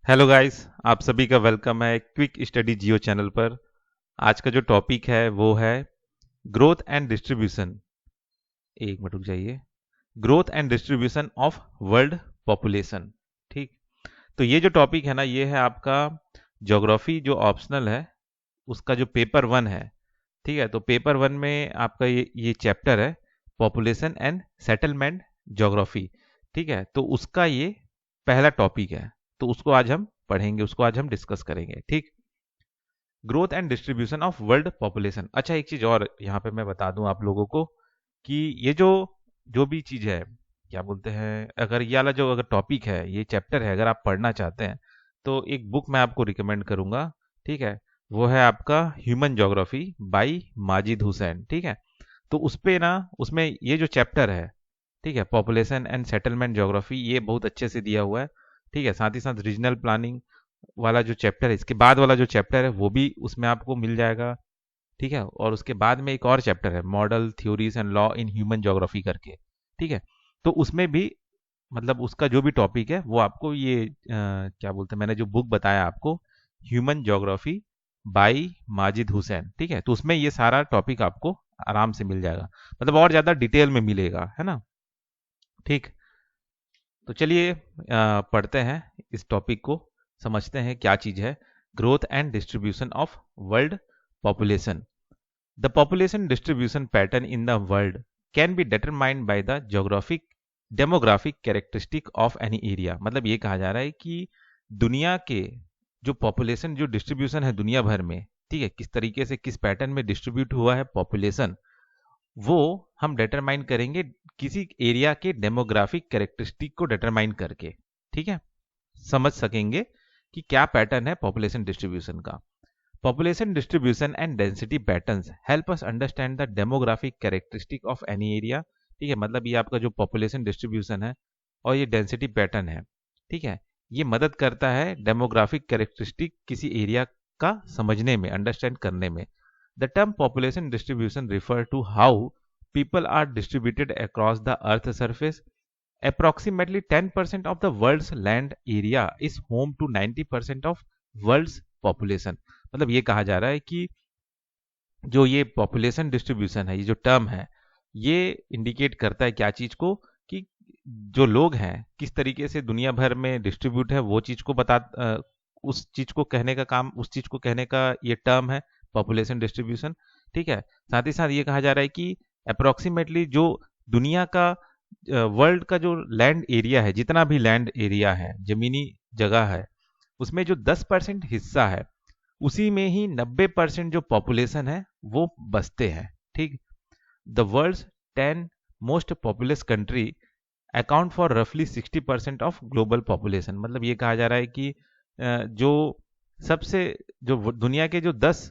Hello guys, आप सभी का वेलकम है क्विक स्टडी जियो चैनल पर। आज का जो टॉपिक है वो है ग्रोथ एंड डिस्ट्रीब्यूशन। एक मिनट रुक जाइए। Growth and distribution of world population. ठीक। तो ये जो टॉपिक है ना, ये है आपका ज्योग्राफी जो ऑप्शनल है, उसका जो पेपर वन है। ठीक है, तो पेपर वन में आपका ये चैप्टर है पॉपुलेशन एंड सेटलमेंट ज्योग्राफी। ठीक है, तो उसका ये पहला टॉपिक है। तो उसको आज हम पढ़ेंगे, उसको आज हम डिस्कस करेंगे। ठीक। Growth and distribution of world population. अच्छा, एक चीज और यहाँ पे मैं बता दूं आप लोगों को कि ये जो जो भी चीज है, क्या बोलते हैं, अगर ये वाला जो अगर टॉपिक है, ये चैप्टर है, अगर आप पढ़ना चाहते हैं तो एक बुक मैं आपको रिकमेंड करूंगा। ठीक है, वो है आपका human geography bye Majid Hussain. ठीक है, तो उस पे ना, उसमें ये जो चैप्टर है, ठीक है, पॉपुलेशन एंड सेटलमेंट ज्योग्राफी, ये बहुत अच्छे से दिया हुआ है। ठीक है, साथ ही साथ रीजनल प्लानिंग वाला जो चैप्टर है, इसके बाद वाला जो चैप्टर है वो भी उसमें आपको मिल जाएगा। ठीक है, और उसके बाद में एक और चैप्टर है model theories and law in human geography करके। ठीक है, तो उसमें भी मतलब उसका जो भी टॉपिक है वो आपको ये क्या बोलते हैं, मैंने जो बुक बताया आपको, human geography bye Majid Hussain. ठीक है, तो उसमें ये सारा टॉपिक आपको आराम से मिल जाएगा, मतलब और ज्यादा डिटेल में मिलेगा, है ना। ठीक। तो चलिए पढ़ते हैं इस टॉपिक को, समझते हैं क्या चीज है growth and distribution of world population. The population distribution pattern in the world can be determined by the geographic demographic characteristic of any area. मतलब ये कहा जा रहा है कि दुनिया के जो पॉपुलेशन जो डिस्ट्रीब्यूशन है दुनिया भर में, ठीक है, किस तरीके से किस पैटर्न में डिस्ट्रीब्यूट हुआ है पॉपुलेशन, वो हम डिटरमाइन करेंगे किसी एरिया के डेमोग्राफिक कैरेक्टरिस्टिक को डिटरमाइन करके। ठीक है, समझ सकेंगे कि क्या पैटर्न है पॉपुलेशन डिस्ट्रीब्यूशन का। Population distribution and density patterns help us understand the demographic characteristic of any area. ठीक है, मतलब ये आपका जो पॉपुलेशन डिस्ट्रीब्यूशन है और ये डेंसिटी पैटर्न है, ठीक है, ये मदद करता है डेमोग्राफिक कैरेक्टरिस्टिक किसी एरिया का समझने में, अंडरस्टैंड करने में। The term population distribution refer to how people are distributed across the Earth's surface. Approximately 10% of the world's land area is home to 90% of world's population. मतलब ये कहा जा रहा है कि जो ये पॉपुलेशन डिस्ट्रीब्यूशन है, ये जो टर्म है, ये इंडिकेट करता है क्या चीज को, कि जो लोग हैं किस तरीके से दुनिया भर में डिस्ट्रीब्यूट है, वो चीज को उस चीज को कहने का काम, उस चीज को कहने का ये टर्म है पॉपुलेशन डिस्ट्रीब्यूशन। ठीक है, साथ ही साथ ये कहा जा रहा है कि अप्रोक्सीमेटली जो दुनिया का वर्ल्ड का जो लैंड एरिया है, जितना भी लैंड एरिया है, जमीनी जगह है, उसमें जो 10% हिस्सा है, उसी में ही 90% जो पॉपुलेशन है वो बसते हैं। ठीक। The world's 10 most populous country account for रफली 60% ऑफ ग्लोबल पॉपुलेशन। मतलब ये कहा जा रहा है कि जो सबसे जो दुनिया के जो 10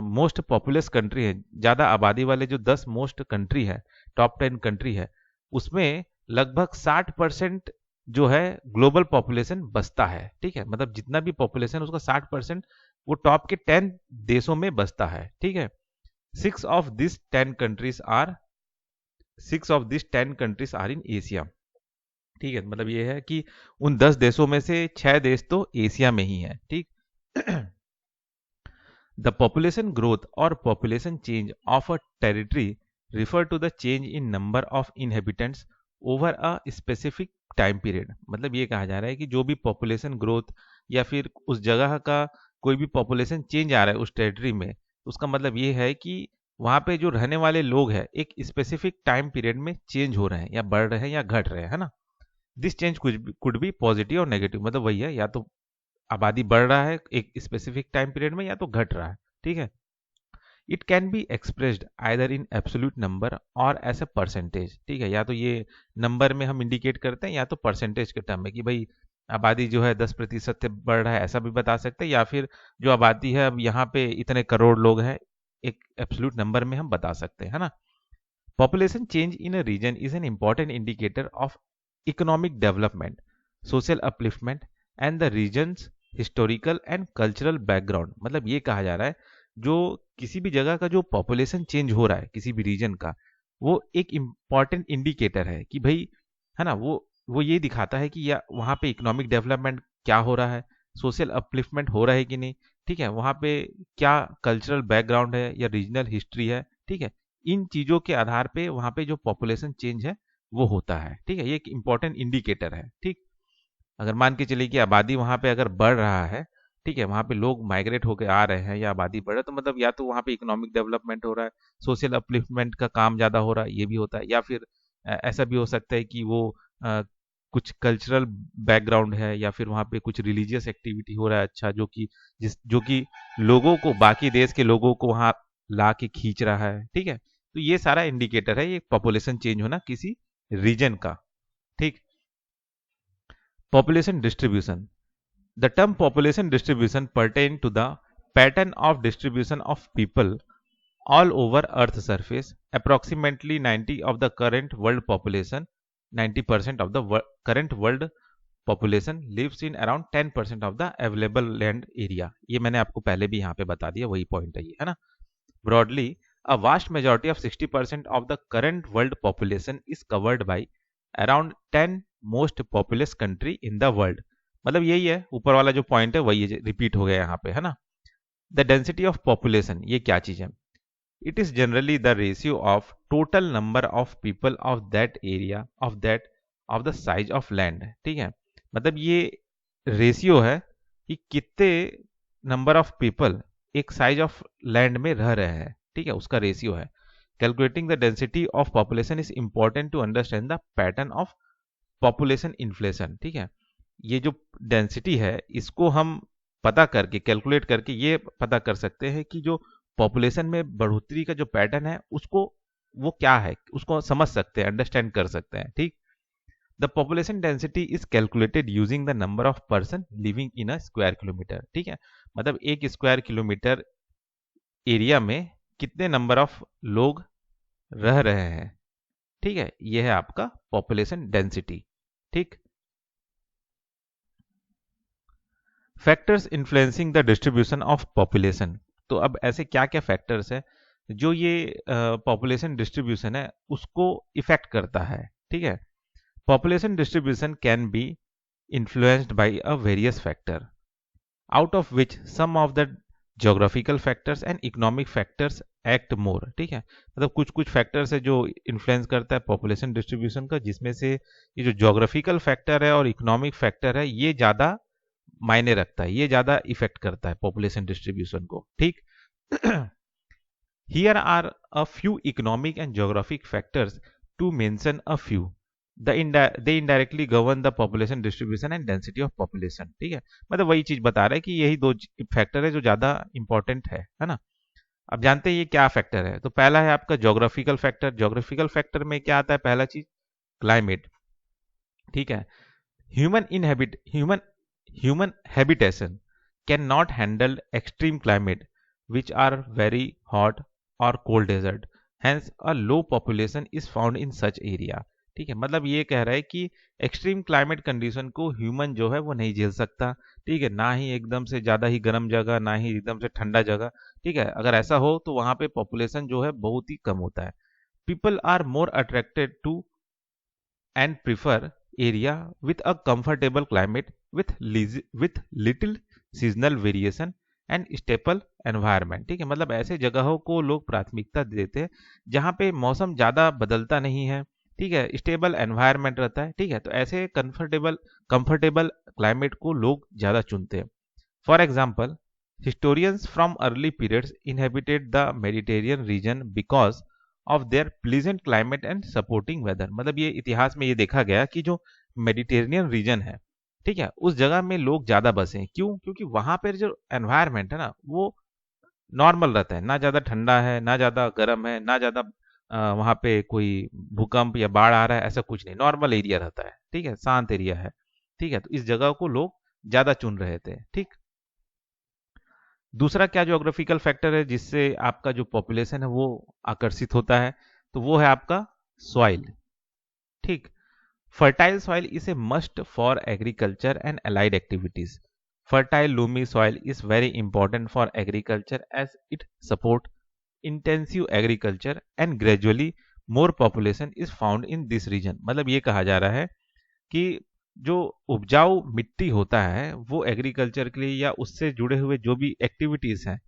मोस्ट पॉपुलस कंट्री है, ज्यादा आबादी वाले जो 10 मोस्ट कंट्री है, टॉप 10 कंट्री है, उसमें लगभग 60% जो है ग्लोबल पॉपुलेशन बसता है। ठीक है, मतलब जितना भी पॉपुलेशन उसका 60% वो टॉप के 10 देशों में बसता है। ठीक है, six of this 10 countries are six of this 10 countries are in Asia. ठीक है, मतलब ये है कि उन 10 देशों में से 6 देश तो एशिया में ही है। ठीक। The population growth or population change of a territory refer to the change in number of inhabitants over a specific time period। मतलब ये कहा जा रहा है कि जो भी पॉपुलेशन ग्रोथ या फिर उस जगह का कोई भी पॉपुलेशन चेंज आ रहा है उस टेरिटरी में, तो उसका मतलब ये है कि वहां पे जो रहने वाले लोग हैं एक स्पेसिफिक टाइम पीरियड में चेंज हो रहे हैं, या बढ़ रहे हैं, या घट रहे हैं, है ना। This change could be positive और नेगेटिव। मतलब वही है, या तो आबादी बढ़ रहा है एक स्पेसिफिक टाइम पीरियड में, या तो घट रहा है। ठीक है, it can be expressed either in absolute number और एज ए परसेंटेज। ठीक है, या तो ये नंबर में हम इंडिकेट करते हैं, या तो परसेंटेज के टर्म में कि भाई आबादी जो है 10% से बढ़ रहा है, ऐसा भी बता सकते हैं, या फिर जो आबादी है अब यहाँ पे इतने करोड़ लोग हैं, एक एब्सोल्यूट नंबर में हम बता सकते हैं, है ना। Population change in a region is an important indicator of economic development, social upliftment and the regions historical and cultural background. मतलब ये कहा जा रहा है जो किसी भी जगह का जो पॉपुलेशन चेंज हो रहा है किसी भी रीजन का, वो एक इंपॉर्टेंट इंडिकेटर है कि भाई, है ना, वो ये दिखाता है कि या वहाँ पे इकोनॉमिक डेवलपमेंट क्या हो रहा है, सोशल अपलिफ्टमेंट हो रहा है कि नहीं, ठीक है, वहाँ पे क्या कल्चरल बैकग्राउंड है या रीजनल हिस्ट्री है, ठीक है, इन चीज़ों के आधार पे वहाँ पे जो पॉपुलेशन चेंज है वो होता है, ठीक है, ये एक इंपॉर्टेंट इंडिकेटर है, ठीक। अगर मान के चलिए कि आबादी वहाँ पे अगर बढ़ रहा है, ठीक है, वहाँ पे लोग माइग्रेट होकर आ रहे हैं या आबादी बढ़ रहा है, तो मतलब या तो वहाँ पे इकोनॉमिक डेवलपमेंट हो रहा है, सोशल अपलिफ्टमेंट का काम ज़्यादा हो रहा है, ये भी होता है, या फिर ऐसा भी हो सकता है कि वो अ, कुछ कल्चरल बैकग्राउंड है या फिर वहाँ पे कुछ रिलीजियस एक्टिविटी हो रहा है, अच्छा, जो कि लोगों को, बाकी देश के लोगों को वहाँ ला के खींच रहा है, ठीक है, तो ये सारा इंडिकेटर है ये पॉपुलेशन चेंज होना किसी रीजन का, ठीक। Population distribution. The term population distribution pertain to the pattern of distribution of people all over Earth's surface. Approximately 90 of the current world population, 90% of the current world population lives in around 10% of the available land area. ये मैंने आपको पहले भी यहाँ पे बता दिया, वही पॉइंट है ये, है ना। Broadly, a vast majority of 60% of the current world population is covered by around 10 most populous country in the world. मतलब यही है, ऊपर वाला जो पॉइंट है वही रिपीट हो गया यहाँ पे, है ना। द डेंसिटी ऑफ पॉपुलेशन, ये क्या चीज है? It is generally the ratio of total number of people of that area of the size of land, ठीक है। मतलब ये रेशियो है कि कितने नंबर ऑफ पीपल एक साइज ऑफ लैंड में रह रहे हैं, ठीक है, उसका रेशियो है। Calculating the density of population is important to understand the pattern of population inflation, ठीक है। ये जो डेंसिटी है इसको हम पता करके, कैलकुलेट करके ये पता कर सकते हैं कि जो पॉपुलेशन में बढ़ोतरी का जो पैटर्न है उसको, वो क्या है, उसको समझ सकते हैं, अंडरस्टैंड कर सकते हैं, ठीक। The population density is calculated using the number of person living in a square kilometre, ठीक है। मतलब एक स्क्वायर किलोमीटर एरिया में कितने नंबर ऑफ लोग रह रहे हैं, ठीक है, यह है आपका पॉपुलेशन डेंसिटी, ठीक। Factors influencing the distribution of population. तो अब ऐसे क्या क्या फैक्टर्स है जो ये पॉपुलेशन डिस्ट्रीब्यूशन है उसको इफेक्ट करता है, ठीक है। Population distribution can be influenced by a various factor out of which some of the geographical factors and economic factors act more, ठीक है। मतलब कुछ कुछ फैक्टर्स है जो इन्फ्लुएंस करता है पॉपुलेशन डिस्ट्रीब्यूशन का, जिसमें से ये जो जोग्राफिकल फैक्टर है और इकोनॉमिक फैक्टर है ये ज्यादा मायने रखता है, ये ज्यादा इफेक्ट करता है पॉपुलेशन डिस्ट्रीब्यूशन को, ठीक। Here are a few economic and geographic factors to mention a few they indirectly govern the population distribution and density of population, ठीक है। मतलब वही चीज बता रहा है कि यही दो फैक्टर है जो ज्यादा इंपॉर्टेंट है ना। अब जानते हैं ये क्या फैक्टर है। तो पहला है आपका ज्योग्राफिकल फैक्टर। ज्योग्राफिकल फैक्टर में क्या आता है? पहला चीज क्लाइमेट, ठीक है। Human habitation cannot handle extreme climate which are very hot or cold desert, hence a low population is found in such area, ठीक है। मतलब ये कह रहा है कि एक्सट्रीम क्लाइमेट कंडीशन को ह्यूमन जो है वो नहीं झेल सकता, ठीक है, ना ही एकदम से ज्यादा ही गर्म जगह, ना ही एकदम से ठंडा जगह, ठीक है। अगर ऐसा हो तो वहां पे पॉपुलेशन जो है बहुत ही कम होता है। People are more attracted to and prefer area with a comfortable climate with little seasonal variation and stable environment, ठीक है। मतलब ऐसे जगहों को लोग प्राथमिकता देते हैं जहां पे मौसम ज्यादा बदलता नहीं है, ठीक है, स्टेबल एनवायरनमेंट रहता है, ठीक है। तो ऐसे कंफर्टेबल क्लाइमेट को लोग ज्यादा चुनते हैं। For example, historians from early periods inhabited the Mediterranean region because of their pleasant climate and supporting weather. मतलब ये इतिहास में ये देखा गया कि जो मेडिटेरेनियन रीजन है, ठीक है, उस जगह में लोग ज्यादा बसे हैं। क्यों? क्योंकि वहां पर जो एनवायरमेंट है ना वो नॉर्मल रहता है, ना ज्यादा ठंडा है, ना ज्यादा गर्म है, ना ज्यादा वहां पे कोई भूकंप या बाढ़ आ रहा है, ऐसा कुछ नहीं, नॉर्मल एरिया रहता है, ठीक है, शांत एरिया है, ठीक है। तो इस जगह को लोग ज्यादा चुन रहे थे, ठीक। दूसरा क्या ज्योग्राफिकल फैक्टर है जिससे आपका जो पॉपुलेशन है वो आकर्षित होता है? तो वो है आपका सॉइल, ठीक। Fertile soil is a must for agriculture and allied activities. Fertile loamy soil is very important for agriculture as it support intensive agriculture and gradually more population is found in this region. मतलब ये कहा जा रहा है कि जो उपजाऊ मिट्टी होता है वो एग्रीकल्चर के लिए या उससे जुड़े हुए जो भी एक्टिविटीज हैं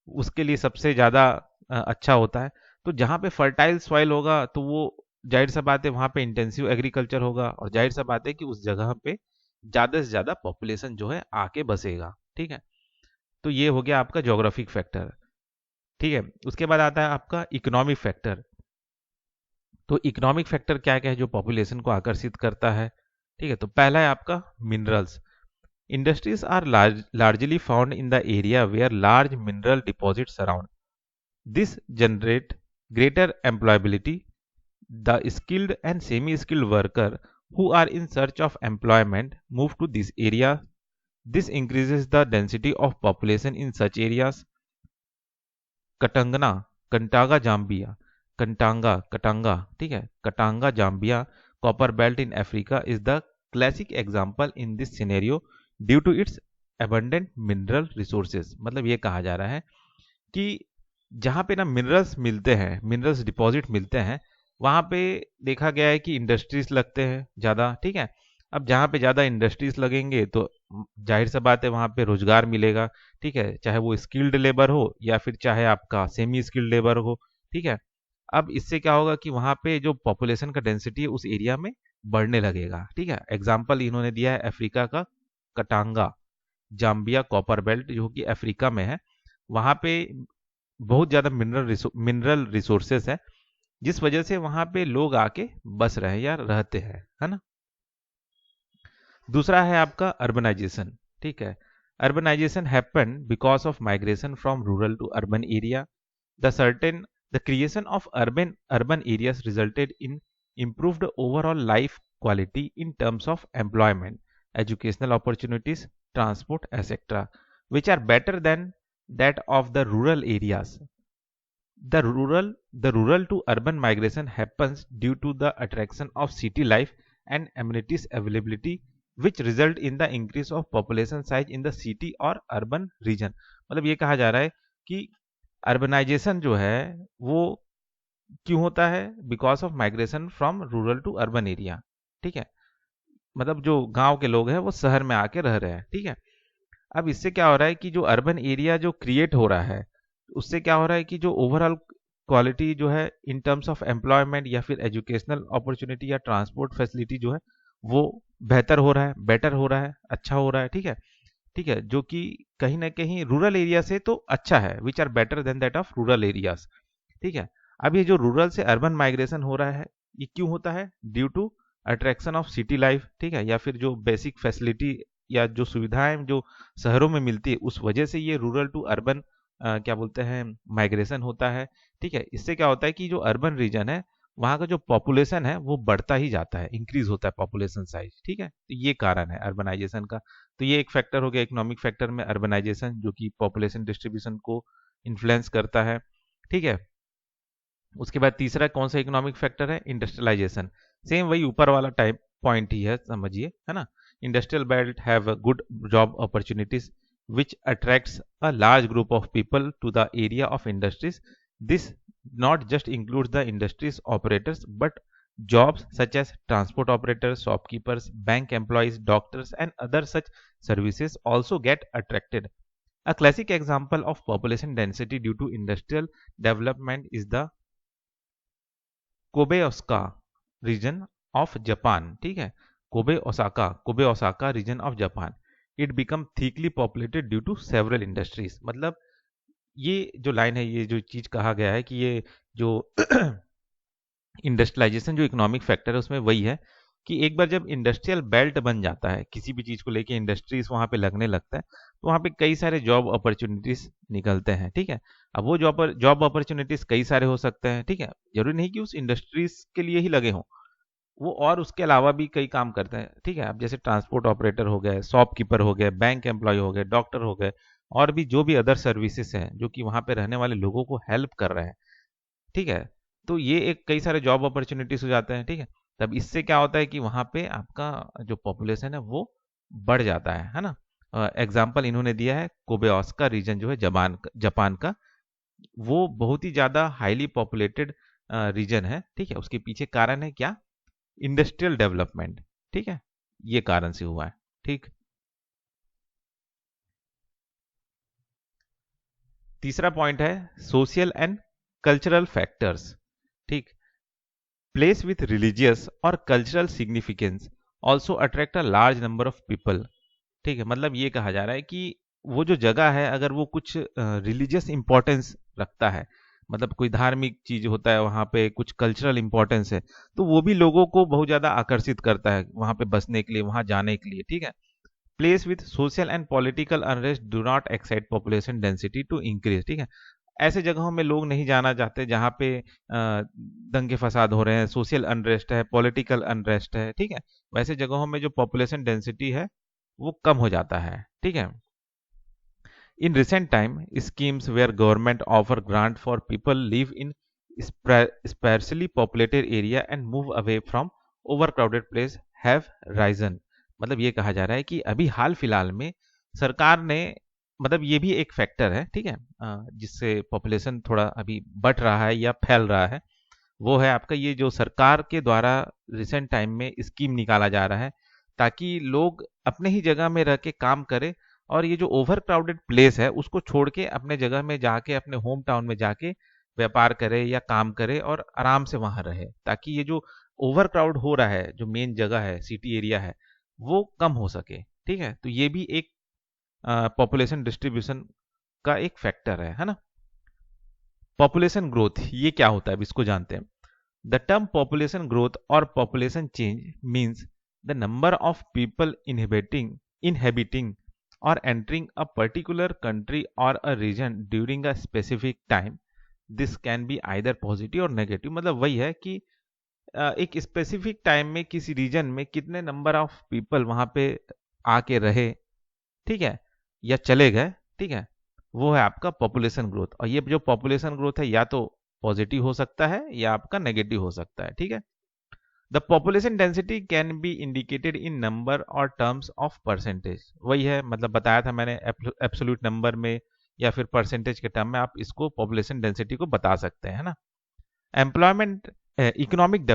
उसके लिए सबसे ज़्यादा अच्छा होता है। तो जहाँ पे फर्टाइल सॉइल होगा तो वो जाहिर सा बात है वहाँ पे इंटेंसिव एग्रीकल्चर होगा, और जाहिर सा बात है कि उस जगह पे ज़्यादा से ज़्यादा पॉपुलेशन जो है आके बसेगा। ठीक है, तो ये हो गया आपका जोग्राफिक फैक्टर। ठीक है, उसके बाद आता है आपका इकोनॉमिक फैक्टर। तो इकोनॉमिक फैक्टर क्या क्या है जो पॉपुलेशन को आकर्षित करता है? ठीक है, तो पहला है आपका minerals. Industries are largely found in the area where large mineral deposits surround. This generate greater employability. The skilled and semi-skilled worker who are in search of employment move to this area. This increases the density of population in such areas. Katanga, Katanga Zambia, Katanga, ठीक है, Katanga Zambia copper belt in Africa is the classic example in this scenario due to its abundant mineral resources. मतलब ये कहा जा रहा है कि जहाँ पे ना मिनरल्स मिलते हैं, मिनरल्स डिपॉजिट मिलते हैं, वहाँ पे देखा गया है कि इंडस्ट्रीज लगते हैं ज़्यादा। ठीक है, अब जहाँ पे ज़्यादा इंडस्ट्रीज लगेंगे तो जाहिर सा बात है वहाँ पे रोजगार मिलेगा। ठीक है, चाहे वो स्किल्ड लेबर हो या फिर चाहे आपका सेमी स्किल्ड लेबर हो। ठीक है, अब इससे क्या होगा कि वहाँ पे जो पॉपुलेशन का डेंसिटी है उस एरिया में बढ़ने लगेगा। ठीक है, एग्जाम्पल इन्होंने दिया है अफ्रीका का कटांगा जाम्बिया कॉपर बेल्ट जो कि अफ्रीका में है। वहाँ पे बहुत ज़्यादा मिनरल रिसोर्सेस है, जिस वजह से वहाँ पे लोग आके बस रहे हैं या रहते हैं, है ना। दूसरा है आपका अर्बनाइजेशन। ठीक है, urbanisation happen because of migration from rural to urban area. The creation of urban areas resulted in improved overall life quality in terms of employment, educational opportunities, transport, etc., which are better than that of the rural areas. The rural to urban migration happens due to the attraction of city life and amenities availability, which result in the increase of population size in the city or urban region. मतलब ये कहा जा रहा है कि urbanisation जो है वो क्यों होता है? Because of migration from rural to urban area. ठीक है, मतलब जो गांव के लोग हैं वो शहर में आके रह रहे हैं। ठीक है, अब इससे क्या हो रहा है कि जो अर्बन एरिया जो क्रिएट हो रहा है उससे क्या हो रहा है कि जो ओवरऑल क्वालिटी जो है इन टर्म्स ऑफ एम्प्लॉयमेंट या फिर एजुकेशनल अपॉर्चुनिटी या ट्रांसपोर्ट फैसिलिटी जो है वो बेहतर हो रहा है, बेटर हो रहा है, अच्छा हो रहा है। ठीक है, ठीक है, जो कि कहीं ना कहीं रूरल एरिया से तो अच्छा है, which are better than that of rural areas. ठीक है, अब ये जो रूरल से अर्बन माइग्रेशन हो रहा है ये क्यों होता है? Due to attraction of city life. ठीक है, या फिर जो बेसिक फैसिलिटी या जो सुविधाएं जो शहरों में मिलती है उस वजह से ये रूरल टू अर्बन क्या बोलते हैं माइग्रेशन होता है। ठीक है, इससे क्या होता है कि जो अर्बन रीजन है वहाँ का जो पॉपुलेशन है वो बढ़ता ही जाता है, इंक्रीज होता है पॉपुलेशन साइज। ठीक है, तो ये कारण है अर्बनाइजेशन का। तो ये एक फैक्टर हो गया इकोनॉमिक फैक्टर में अर्बनाइजेशन, जो कि पॉपुलेशन डिस्ट्रीब्यूशन को इन्फ्लुएंस करता है। ठीक है, उसके बाद तीसरा कौन सा इकोनॉमिक फैक्टर है? इंडस्ट्रियलाइजेशन। सेम वही ऊपर वाला टाइप पॉइंट ही है, समझिए, है ना। Industrial belt have good job opportunities which attracts a large group of people to the area of industries. This not just includes the industries operators but jobs such as transport operators, shopkeepers, bank employees, doctors and other such services also get attracted. A classic example of population density due to industrial development is the Kobe Osaka region of Japan. ठीक है, Kobe Osaka region of Japan. It become thickly populated due to several industries. मतलब ये जो line है, ये जो चीज कहा गया है कि ये जो इंडस्ट्रियलाइजेशन जो इकोनॉमिक फैक्टर है उसमें वही है कि एक बार जब इंडस्ट्रियल बेल्ट बन जाता है, किसी भी चीज को लेके इंडस्ट्रीज वहां पे लगने लगता है, तो वहां पे कई सारे जॉब अपॉर्चुनिटीज निकलते हैं। ठीक है, अब वो जॉब अपॉर्चुनिटीज कई सारे हो सकते हैं। ठीक है, जरूरी नहीं कि उस इंडस्ट्रीज के लिए ही लगे हों, वो और उसके अलावा भी कई काम करते हैं। ठीक है, अब जैसे ट्रांसपोर्ट ऑपरेटर हो गए, शॉपकीपर हो गए, बैंक एम्प्लॉय हो गए, डॉक्टर हो गए, और भी जो भी अदर सर्विसेज हैं जो कि वहां पे रहने वाले लोगों को हेल्प कर रहे हैं। ठीक है, तो ये एक कई सारे जॉब अपॉर्चुनिटीज हो जाते हैं। ठीक है, तब इससे क्या होता है कि वहां पे आपका जो पॉपुलेशन है वो बढ़ जाता है ना। एग्जाम्पल इन्होंने दिया है कोबेओस्का रीजन जो है जापान का, वो बहुत ही ज्यादा हाईली पॉपुलेटेड रीजन है। ठीक है, उसके पीछे कारण है क्या? Industrial development. ठीक है, ये कारण से हुआ है। ठीक। तीसरा पॉइंट है सोशल एंड कल्चरल फैक्टर्स। ठीक। प्लेस विथ रिलीजियस और cultural significance also attract a large number of people. ठीक है, मतलब ये कहा जा रहा है कि वो जो जगह है अगर वो कुछ रिलीजियस इंपॉर्टेंस रखता है, मतलब कोई धार्मिक चीज होता है वहाँ पे, कुछ कल्चरल इंपॉर्टेंस है, तो वो भी लोगों को बहुत ज्यादा आकर्षित करता है वहाँ पे बसने के लिए, वहाँ जाने के लिए। ठीक है। Place with social and political unrest do not excite population density to increase. ठीक है। ऐसे जगहों में लोग नहीं जाना चाहते जहाँ पे दंगे फसाद हो रहे हैं, सोशल अनरेस्ट है, पॉलिटिकल अनरेस्ट है। ठीक है। वैसे जगहों में जो पॉपुलेशन डेंसिटी है वो कम हो जाता है। ठीक है। In recent time, schemes where government offer grant for people live in sparsely populated area and move away from overcrowded place have risen। मतलब ये कहा जा रहा है कि अभी हाल फिलहाल में सरकार ने, मतलब ये भी एक फैक्टर है, ठीक है, जिससे पॉपुलेशन थोड़ा अभी बढ़ रहा है या फैल रहा है, वो है आपका ये जो सरकार के द्वारा रिसेंट टाइम में स्कीम निकाला जा रहा है ताकि लोग अपने ही जगह में रह के काम करें और ये जो ओवर क्राउडेड प्लेस है उसको छोड़ के अपने जगह में जाके, अपने होम टाउन में जाके व्यापार करे या काम करे और आराम से वहां रहे, ताकि ये जो ओवर क्राउड हो रहा है, जो मेन जगह है, सिटी एरिया है, वो कम हो सके। ठीक है। तो ये भी एक पॉपुलेशन डिस्ट्रीब्यूशन का एक फैक्टर है ना। पॉपुलेशन ग्रोथ ये क्या होता है, अब इसको जानते हैं। द टर्म पॉपुलेशन ग्रोथ और population change means the number of people inhabiting or entering a particular country or a region during a specific time. This can be either positive or negative। मतलब वही है कि एक specific time में किसी reason में कितने नंबर ऑफ पीपल वहां पे आके रहे, ठीक है, या चले गए, ठीक है, वो है आपका पॉपुलेशन ग्रोथ। और ये जो पॉपुलेशन ग्रोथ है या तो पॉजिटिव हो सकता है या आपका नेगेटिव हो सकता है। ठीक है। The population density can be indicated in number और टर्म्स ऑफ परसेंटेज। वही है, मतलब बताया था मैंने, एब्सोल्यूट नंबर में या फिर परसेंटेज के टर्म में आप इसको पॉपुलेशन डेंसिटी को बता सकते हैं ना। Employment, economic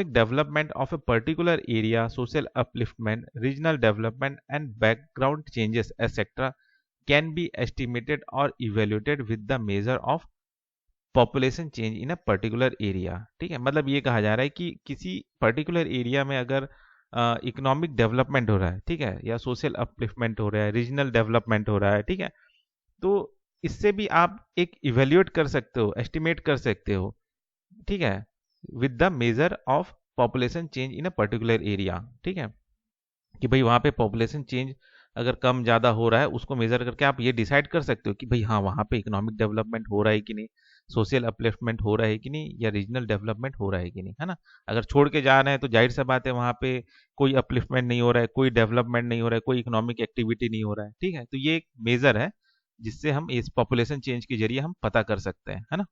development of a particular area, social upliftment, regional development and background changes etcetera can be estimated और evaluated with the measure of population change in a particular area. ठीक है। मतलब ये कहा जा रहा है कि किसी पर्टिकुलर एरिया में अगर इकोनॉमिक डेवलपमेंट हो रहा है, ठीक है, या सोशल अपलिफ्टमेंट हो रहा है, रीजनल डेवलपमेंट हो रहा है, ठीक है, तो इससे भी आप एक इवेल्युएट कर सकते हो, एस्टिमेट कर सकते हो, ठीक है, with the measure of population change in a particular area. ठीक है, कि भाई वहां पे पॉपुलेशन चेंज अगर कम ज़्यादा हो रहा है उसको मेजर करके आप ये डिसाइड कर सकते हो कि भाई हाँ वहाँ पे इकोनॉमिक डेवलपमेंट हो रहा है कि नहीं, सोशल अपलिफ्टमेंट हो रहा है कि नहीं, या रीजनल डेवलपमेंट हो रहा है कि नहीं, है ना। अगर छोड़ के जा रहे हैं तो जाहिर सा बात है वहाँ पे कोई अपलिफ्टमेंट नहीं हो रहा है, कोई डेवलपमेंट नहीं हो रहा है, कोई इकोनॉमिक एक्टिविटी नहीं हो रहा है। ठीक है। तो ये एक मेजर है जिससे हम इस पॉपुलेशन चेंज के जरिए हम पता कर सकते हैं, है ना।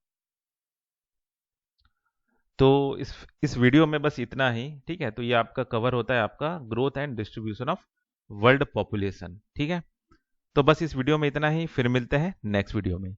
तो इस वीडियो में बस इतना ही। ठीक है। तो ये आपका कवर होता है आपका growth and distribution of world population. ठीक है। तो बस इस वीडियो में इतना ही, फिर मिलते हैं नेक्स्ट वीडियो में।